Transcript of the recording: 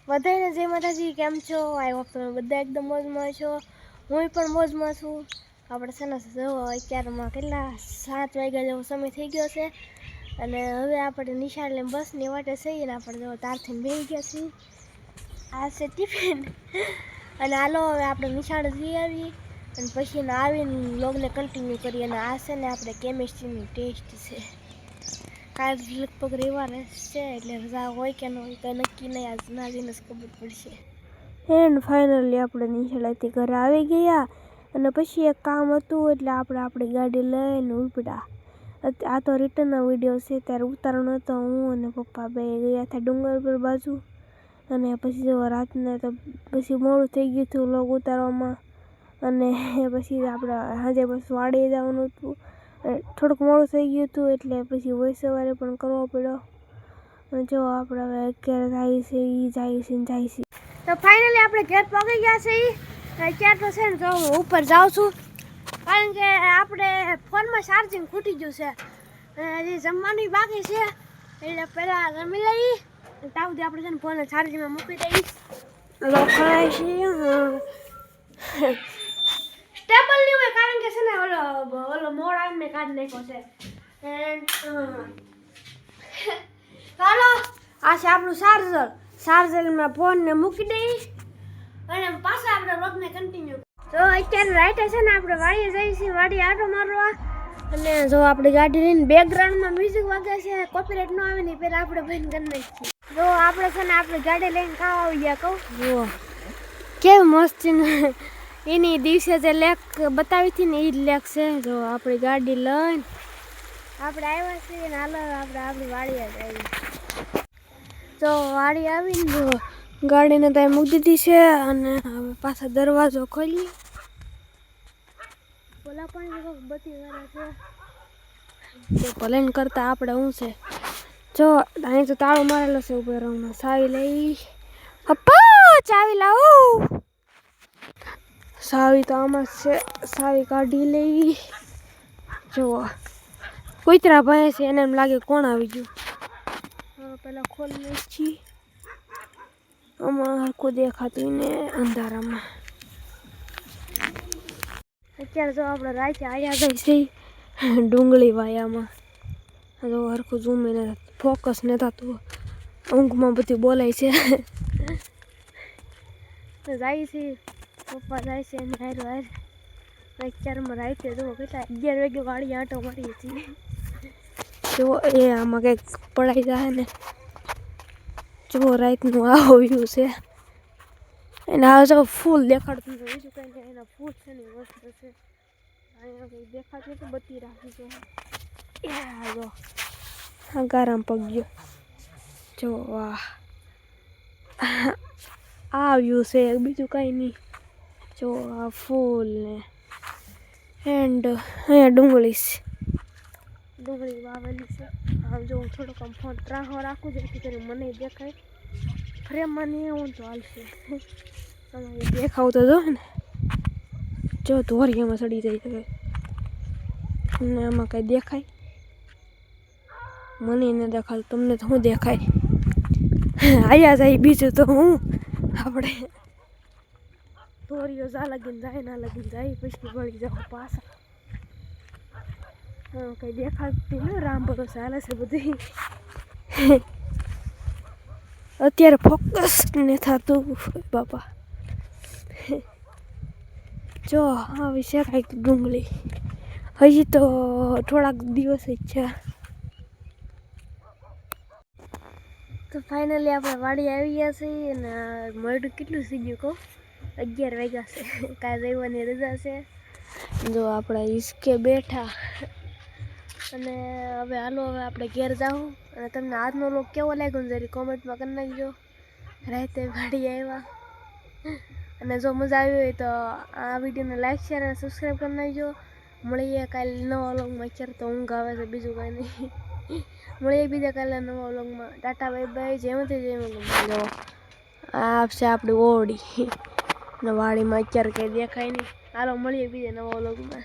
બધાને જય માતાજી, કેમ છો? આઈ હોપ તમે બધા એકદમ મોજમાં છો. હું પણ મોજમાં છું. આપણે છે ને અત્યારમાં કેટલા 7 વાગ્યા જેવો સમય થઈ ગયો છે અને હવે આપણે નિશાળ લઈને બસની વાટે છીએ ને આપણે જો તારથી બેસી ગયા છીએ. આ છે ટિફિન અને હાલો હવે આપણે નિશાળ જઈ આવી અને પછી આવીને વ્લોગને કન્ટિન્યુ કરીએ. અને આ છે ને આપણે કેમિસ્ટ્રીની ટેસ્ટ છે. કાલ લગભગ રવિવાર છે એટલે રજા હોય કે ન હોય કંઈ નક્કી નહીં. આજ ના જઈને જ ખબર પડશે. એન્ડ ફાઇનલી આપણે નિશાળેથી ઘરે આવી ગયા અને પછી એક કામ હતું એટલે આપણે આપણી ગાડી લઈને ઉપડ્યા. આ તો રિટર્નનો વિડીયો છે. ત્યારે ઉતારવાનો હતો. હું અને પપ્પા બે ગયા હતા ડુંગર પર બાજુ અને પછી જો રાતને તો પછી મોડું થઈ ગયું હતું વ્લોગ ઉતારવામાં અને પછી આપણે સાંજે બસ વાડીએ જવાનું હતું. થોડુંક મોડું થઈ ગયું હતું એટલે પછી વોઇસ સવારે પણ કરવો પડ્યો. અને જો આપણે હવે અત્યારે જાય છે. તો ફાઇનલી આપણે ઘેર પહોંચી ગયા છીએ. અત્યારે તો છે ને તો હું ઉપર જાઉં છું કારણ કે આપણે ફોનમાં ચાર્જિંગ ખૂટી ગયું છે અને હજી જમવાની બાકી છે એટલે પહેલાં જમી લઈએ ત્યાં સુધી આપણે છે ને ફોનને ચાર્જિંગમાં મૂકી દઈએ. લોખણાય છે સ્ટેબલ નહીં હોય કારણ કે છે ને ઓલો મોડ આવીને કાઢી નાખ્યો છે. એન્ડ ચાલો આ છે આપણું ચાર્જરમાં ફોનને મૂકી દઈએ અને પાછા આપણે વ્લોગને કન્ટિન્યુ. તો અત્યારે રાઈટે છે ને આપણે વાડીએ જઈએ છીએ, વાડીએ આટો મારવા અને જો આપણી ગાડી લઈને બેકગ્રાઉન્ડમાં મ્યુઝિક વાગે છે. કોપીરાઇટ ન આવે ને પહેલાં આપણે બંધ કરી નાખીએ. જો આપણે છે ને આપણી ગાડી લઈને ખાવા આવી ગયા. કહું જુઓ કેવી મસ્ત છે ને એની દિવસે જે લેક બતાવી હતી ને એ જ લેક છે. જો આપણી ગાડી લઈને આપણે આવ્યા છીએ ને હાલો આપણે આપણી વાડીએ જ આવી. તો વાડી આવીને જો ગાડીને ત્યાં મૂકી દીધી છે અને હવે પાછા દરવાજો ખોલી બોલા પણ બધી વાળા છે તો ભલે કરતા આપણે શું છે. જો અહીં તો તાળો મારેલો છે ઉપર રંગમાં. ચાવી લઈ પપ્પા, ચાવી લાવું. ચાવી તો આમાં છે. ચાવી કાઢી લઈ. જો કૂતરા ભાઈ છે એને એમ લાગે કોણ આવી ગયું. પેલા ખોલી છીએ આમાં હરખું દેખાતું ને અંધારામાં. અત્યારે જો આપણે રાતે આવ્યા ગઈ છે ડુંગળી વાયામાં. જો હરખું ઝૂમીને ફોકસ ન થતું. ઊંઘમાં બધું બોલાય છે. જાય છે પપ્પા જાય છે એને હાર અત્યારમાં રાતે જો કેટલા 11 વાગે વાળી આંટો મારીએ છીએ. જો એ આમાં કંઈક પડાઈ જાય ને જો રાતનું આવો વ્યૂ છે. એને આ જો ફૂલ દેખાડતું છે બીજું કંઈ નહીં. એના ફૂલ છે ને મસ્ત છે. અહીંયા કંઈ દેખાતું તો બધી રાખી છે. જો હા ગારામ પગ્યો જો વાહ આ વ્યૂ છે બીજું કંઈ નહીં. જો આ ફૂલ ને એન્ડ અહીંયા ડુંગળી વાવેલી છે. આમ જો હું થોડોક આમ ફોન ત્રાહો રાખું જેથી કરીને મને દેખાય. ફ્રેમમાં નહીં એવું તો હાલશે. દેખાવ તો જો ને જો ધોરિયામાં ચડી જાય છે ને આમાં કંઈ દેખાય મને ન દેખાય. તમને તો શું દેખાય? આયા જાય બીજું તો હું આપણે ધોરીઓ જા લગીને જાય ના લગીને જાય પછી વળી જાઓ પાછા. કંઈ દેખાતી ને રામ ભરોસે હાલે છે બધી. અત્યારે ફોકસ ને થતું બાપા. જો આવી છે કાંઈક ડુંગળી. હજી તો થોડાક દિવસ જ છે. તો ફાઇનલી આપણે વાડી આવી ગયા છીએ અને મોડું કેટલું થઈ ગયું કહું 11 વાગ્યા છે. કાંઈ રવિવારની રજા છે. જો આપણે હિસકે બેઠા અને હવે હાલો હવે આપણે ઘેર જાઉં. અને તમને આજનો લોક કેવો લાગ્યો જરી કોમેન્ટમાં કરી નાખજો. રાતે વાડી આવ્યા અને જો મજા આવી હોય તો આ વિડીયોને લાઈક શેર અને સબસ્ક્રાઈબ કરી નાખજો. મળીએ કાલે નવા વ્લોગમાં. અત્યારે તો ઊંઘ આવે છે બીજું કાંઈ નહીં. મળીએ બીજા કાલે નવા વ્લોગમાં. Tata bye bye. જેમાંથી જો આ છે આપણી ઓરડી અને વાડીમાં અત્યારે કંઈ દેખાય નહીં. હાલો મળીએ બીજા નવા વ્લોગમાં.